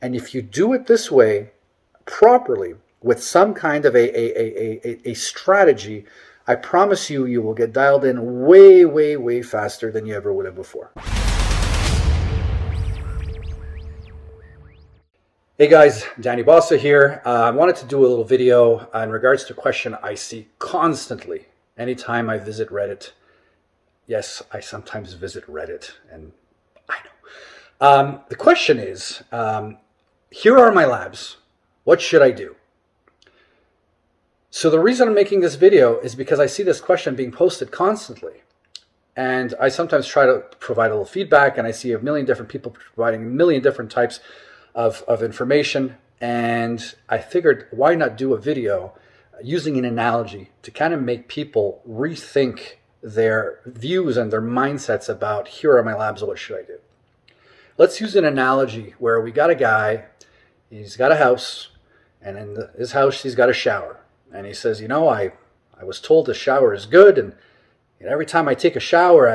And if you do it this way properly, with some kind of a strategy, I promise you, you will get dialed in way, way, way faster than you ever would have before. Hey guys, Danny Bossa here. I wanted to do a little video in regards to a question I see constantly anytime I visit Reddit. Yes, I sometimes visit Reddit, and I know. The question is, here are my labs. What should I do? So the reason I'm making this video is because I see this question being posted constantly. And I sometimes try to provide a little feedback, and I see a million different people providing a million different types of information. And I figured, why not do a video using an analogy to kind of make people rethink their views and their mindsets about, here are my labs, what should I do? Let's use an analogy where we got a guy, he's got a house, and in his house he's got a shower. And he says, I was told the shower is good, and every time I take a shower,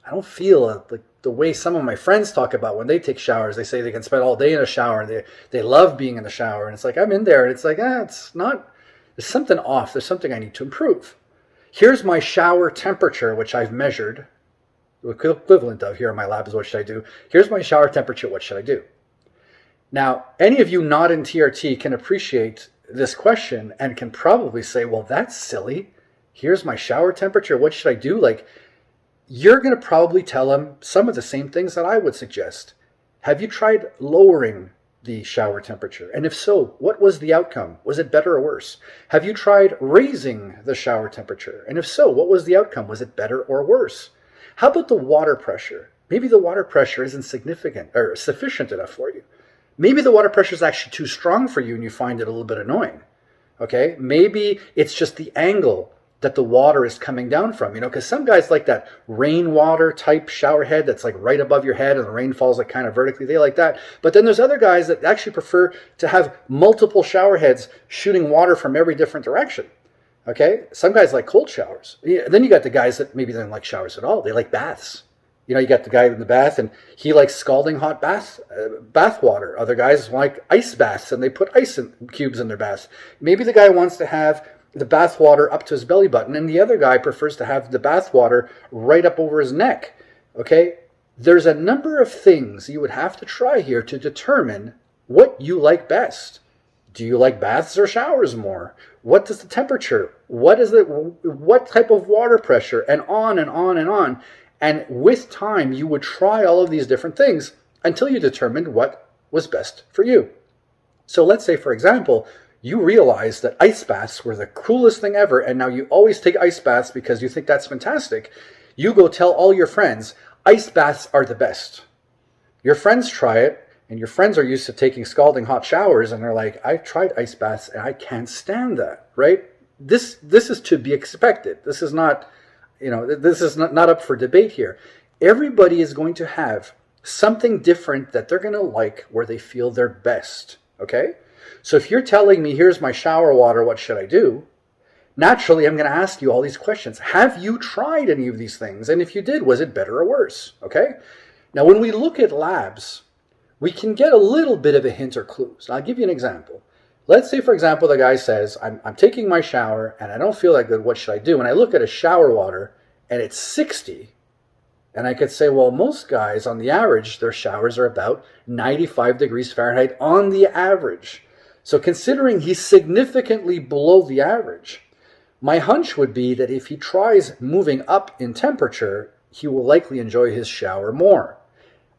I don't feel like the way some of my friends talk about when they take showers. They say they can spend all day in a shower, and they love being in the shower. And it's like, I'm in there, and it's like, it's not, there's something off. There's something I need to improve. Here's my shower temperature, which I've measured. The equivalent of, here are my labs, what should I do? Here's my shower temperature, what should I do? Now, any of you not in TRT can appreciate this question and can probably say, well, that's silly. Here's my shower temperature, what should I do? Like, you're going to probably tell them some of the same things that I would suggest. Have you tried lowering the shower temperature? And if so, what was the outcome? Was it better or worse? Have you tried raising the shower temperature? And if so, what was the outcome? Was it better or worse? How about the water pressure? Maybe the water pressure isn't significant or sufficient enough for you. Maybe the water pressure is actually too strong for you and you find it a little bit annoying. Okay? Maybe it's just the angle that the water is coming down from, because some guys like that rainwater type shower head that's like right above your head and the rain falls like kind of vertically. They like that. But then there's other guys that actually prefer to have multiple shower heads shooting water from every different direction. Okay? Some guys like cold showers. Then you got the guys that maybe they don't like showers at all. They like baths. You got the guy in the bath and he likes scalding hot bath water. Other guys like ice baths and they put ice cubes in their baths. Maybe the guy wants to have the bath water up to his belly button, and the other guy prefers to have the bath water right up over his neck. Okay? There's a number of things you would have to try here to determine what you like best. Do you like baths or showers more? What is the temperature? What type of water pressure? And on and on and on. And with time, you would try all of these different things until you determined what was best for you. So let's say, for example, you realize that ice baths were the coolest thing ever, and now you always take ice baths because you think that's fantastic. You go tell all your friends, ice baths are the best. Your friends try it, and your friends are used to taking scalding hot showers, and they're like, I've tried ice baths, and I can't stand that, right? This is to be expected. This is not, this is not up for debate here. Everybody is going to have something different that they're going to like where they feel their best, okay? So if you're telling me, here's my shower water, what should I do? Naturally, I'm going to ask you all these questions. Have you tried any of these things? And if you did, was it better or worse? Okay? Now, when we look at labs, we can get a little bit of a hint or clues. I'll give you an example. Let's say, for example, the guy says, I'm taking my shower and I don't feel that good. What should I do? And I look at a shower water and it's 60. And I could say, well, most guys on the average, their showers are about 95 degrees Fahrenheit on the average. So considering he's significantly below the average, my hunch would be that if he tries moving up in temperature, he will likely enjoy his shower more.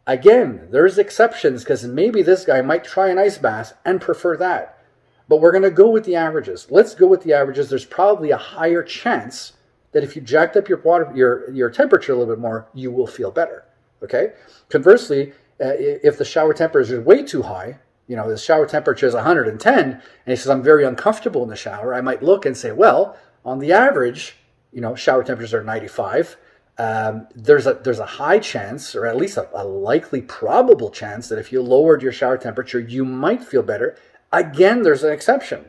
Again, there's exceptions because maybe this guy might try an ice bath and prefer that. But we're going to go with the averages. Let's go with the averages. There's probably a higher chance that if you jacked up your temperature a little bit more, you will feel better. Okay? Conversely, if the shower temperature is way too high, the shower temperature is 110, and he says, I'm very uncomfortable in the shower, I might look and say, well, on the average, shower temperatures are 95. There's a high chance, or at least a likely probable chance, that if you lowered your shower temperature, you might feel better. Again, there's an exception.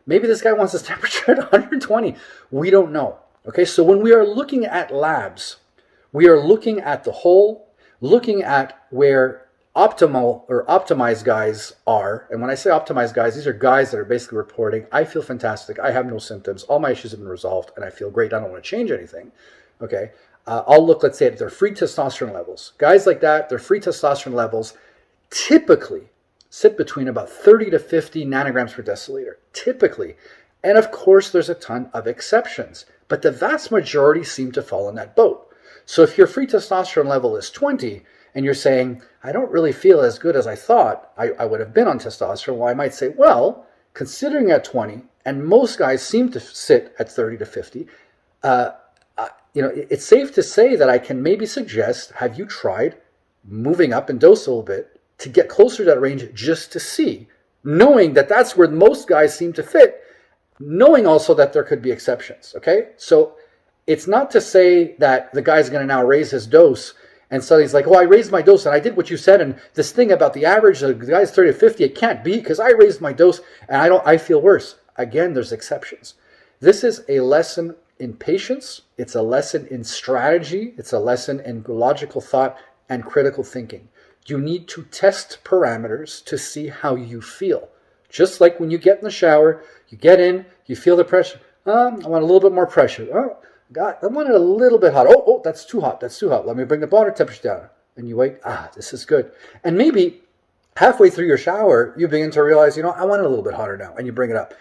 Maybe this guy wants his temperature at 120. We don't know. Okay, so when we are looking at labs, we are looking at the whole, looking at where optimal or optimized guys are, and when I say optimized guys, these are guys that are basically reporting, I feel fantastic, I have no symptoms, all my issues have been resolved, and I feel great, I don't want to change anything. Okay, I'll look, let's say, at their free testosterone levels. Guys like that, their free testosterone levels typically sit between about 30 to 50 nanograms per deciliter, typically. And of course, there's a ton of exceptions, but the vast majority seem to fall in that boat. So if your free testosterone level is 20, and you're saying, I don't really feel as good as I thought I would have been on testosterone, well, I might say, well, considering at 20, and most guys seem to sit at 30 to 50, it's safe to say that I can maybe suggest, have you tried moving up in dose a little bit to get closer to that range just to see, knowing that that's where most guys seem to fit, knowing also that there could be exceptions, okay? So it's not to say that the guy's going to now raise his dose and so he's like, well, I raised my dose and I did what you said, and this thing about the average, the guy's 30 to 50, it can't be because I raised my dose and I feel worse. Again, there's exceptions. This is a lesson in patience. It's a lesson in strategy. It's a lesson in logical thought and critical thinking. You need to test parameters to see how you feel. Just like when you get in the shower, you get in, you feel the pressure. I want a little bit more pressure. Oh, God, I want it a little bit hot. Oh, that's too hot. That's too hot. Let me bring the water temperature down. And you wait. This is good. And maybe halfway through your shower, you begin to realize, I want it a little bit hotter now. And you bring it up.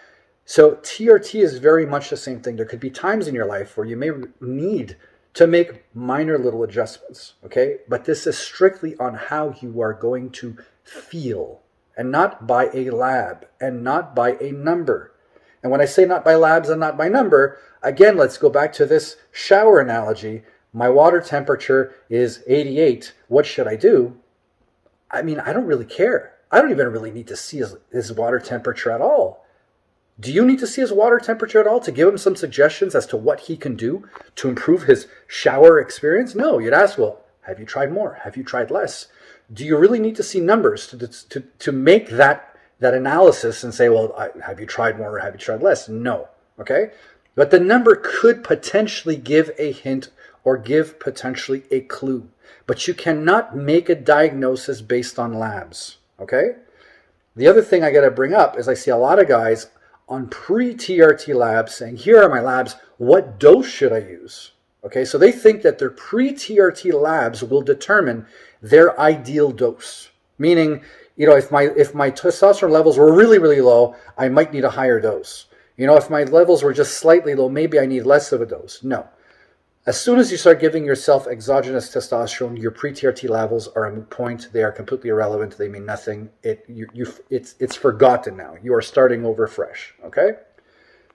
So TRT is very much the same thing. There could be times in your life where you may need to make minor little adjustments. Okay. But this is strictly on how you are going to feel, and not by a lab and not by a number. And when I say not by labs and not by number, again, let's go back to this shower analogy. My water temperature is 88. What should I do? I mean, I don't really care. I don't even really need to see his water temperature at all. Do you need to see his water temperature at all to give him some suggestions as to what he can do to improve his shower experience? No, you'd ask, well, have you tried more? Have you tried less? Do you really need to see numbers to make that analysis and say, well, have you tried more or have you tried less? No. Okay. But the number could potentially give a hint or give potentially a clue. But you cannot make a diagnosis based on labs. Okay. The other thing I got to bring up is I see a lot of guys on pre-TRT labs saying, here are my labs. What dose should I use? Okay. So they think that their pre-TRT labs will determine their ideal dose. Meaning, if my testosterone levels were really, really low, I might need a higher dose. If my levels were just slightly low, maybe I need less of a dose. No. As soon as you start giving yourself exogenous testosterone, your pre-TRT levels are a moot point. They are completely irrelevant. They mean nothing. It's forgotten now. You are starting over fresh. Okay?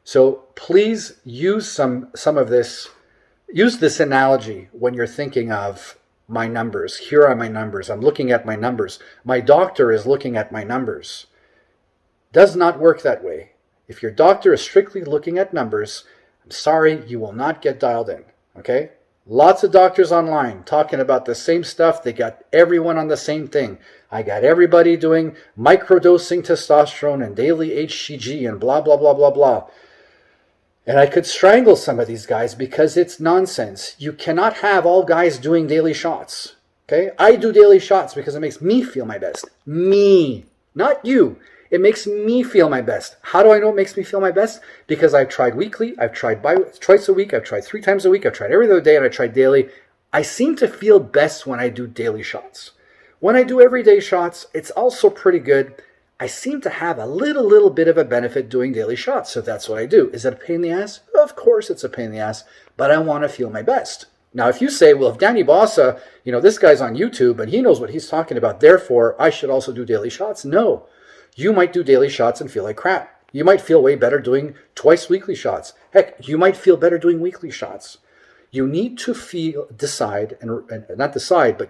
So please use some of this. Use this analogy when you're thinking of my numbers. Here are my numbers. I'm looking at my numbers. My doctor is looking at my numbers. Does not work that way. If your doctor is strictly looking at numbers, I'm sorry, you will not get dialed in. Okay? Lots of doctors online talking about the same stuff. They got everyone on the same thing. I got everybody doing microdosing testosterone and daily HCG and blah, blah, blah, blah, blah. And I could strangle some of these guys because it's nonsense. You cannot have all guys doing daily shots. Okay? I do daily shots because it makes me feel my best. Me, not you. It makes me feel my best. How do I know it makes me feel my best? Because I've tried weekly, I've tried twice a week, I've tried 3 times a week, I've tried every other day, and I tried daily. I seem to feel best when I do daily shots. When I do everyday shots, it's also pretty good. I seem to have a little bit of a benefit doing daily shots, so that's what I do. Is it a pain in the ass? Of course it's a pain in the ass, but I want to feel my best. Now, if you say, well, if Danny Bossa, this guy's on YouTube and he knows what he's talking about, therefore I should also do daily shots. No. You might do daily shots and feel like crap. You might feel way better doing twice weekly shots. Heck, you might feel better doing weekly shots. You need to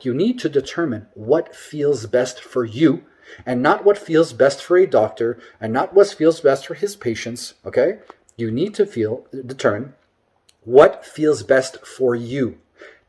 you need to determine what feels best for you and not what feels best for a doctor and not what feels best for his patients, okay? You need to determine what feels best for you.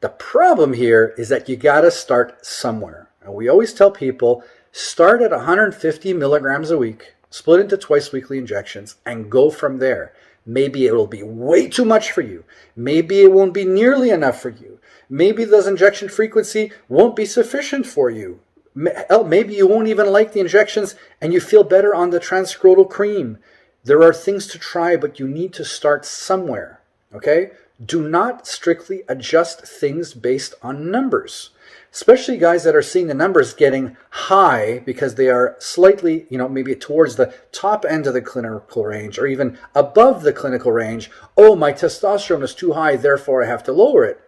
The problem here is that you got to start somewhere. And we always tell people, start at 150 milligrams a week, split into twice weekly injections, and go from there. Maybe it will be way too much for you. Maybe it won't be nearly enough for you. Maybe those injection frequency won't be sufficient for you. Maybe you won't even like the injections and you feel better on the transscrotal cream. There are things to try, but you need to start somewhere, okay? Do not strictly adjust things based on numbers, especially guys that are seeing the numbers getting high because they are slightly, maybe towards the top end of the clinical range or even above the clinical range. Oh, my testosterone is too high, therefore I have to lower it.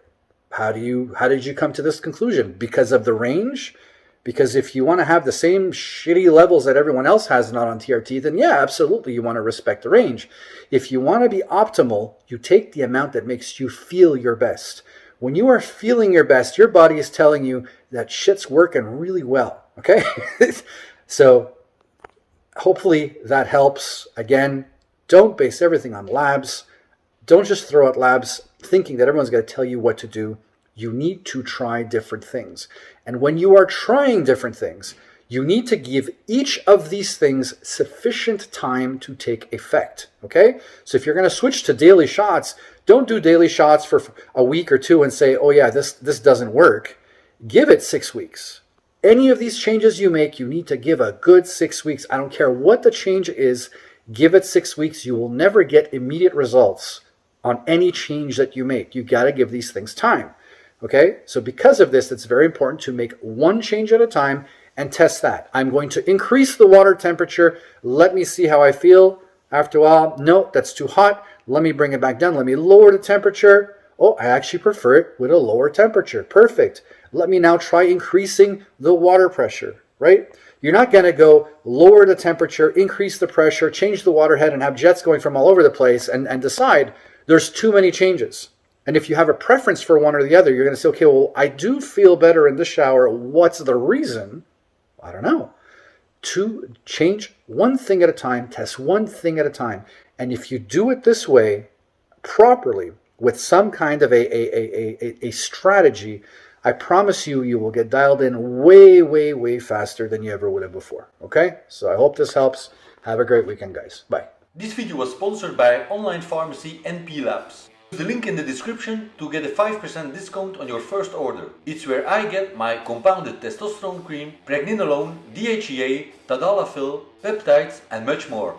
How did you come to this conclusion? Because of the range? Because if you want to have the same shitty levels that everyone else has not on TRT, then yeah, absolutely, you want to respect the range. If you want to be optimal, you take the amount that makes you feel your best. When you are feeling your best, your body is telling you that shit's working really well, okay? So hopefully that helps. Again, don't base everything on labs. Don't just throw out labs thinking that everyone's going to tell you what to do. You need to try different things. And when you are trying different things, you need to give each of these things sufficient time to take effect, okay? So if you're going to switch to daily shots, don't do daily shots for a week or two and say, oh yeah, this doesn't work. Give it 6 weeks. Any of these changes you make, you need to give a good 6 weeks. I don't care what the change is, give it 6 weeks. You will never get immediate results on any change that you make. You got to give these things time. Okay, so because of this, it's very important to make one change at a time and test that. I'm going to increase the water temperature. Let me see how I feel. After a while, no, that's too hot. Let me bring it back down. Let me lower the temperature. Oh, I actually prefer it with a lower temperature. Perfect. Let me now try increasing the water pressure, right? You're not going to go lower the temperature, increase the pressure, change the water head, and have jets going from all over the place and decide there's too many changes. And if you have a preference for one or the other, you're going to say, okay, well, I do feel better in the shower. What's the reason? I don't know. To change one thing at a time, test one thing at a time. And if you do it this way properly with some kind of a strategy, I promise you, you will get dialed in way, way, way faster than you ever would have before. Okay? So I hope this helps. Have a great weekend, guys. Bye. This video was sponsored by online pharmacy NP Labs. Use the link in the description to get a 5% discount on your first order. It's where I get my compounded testosterone cream, pregnenolone, DHEA, tadalafil, peptides and much more.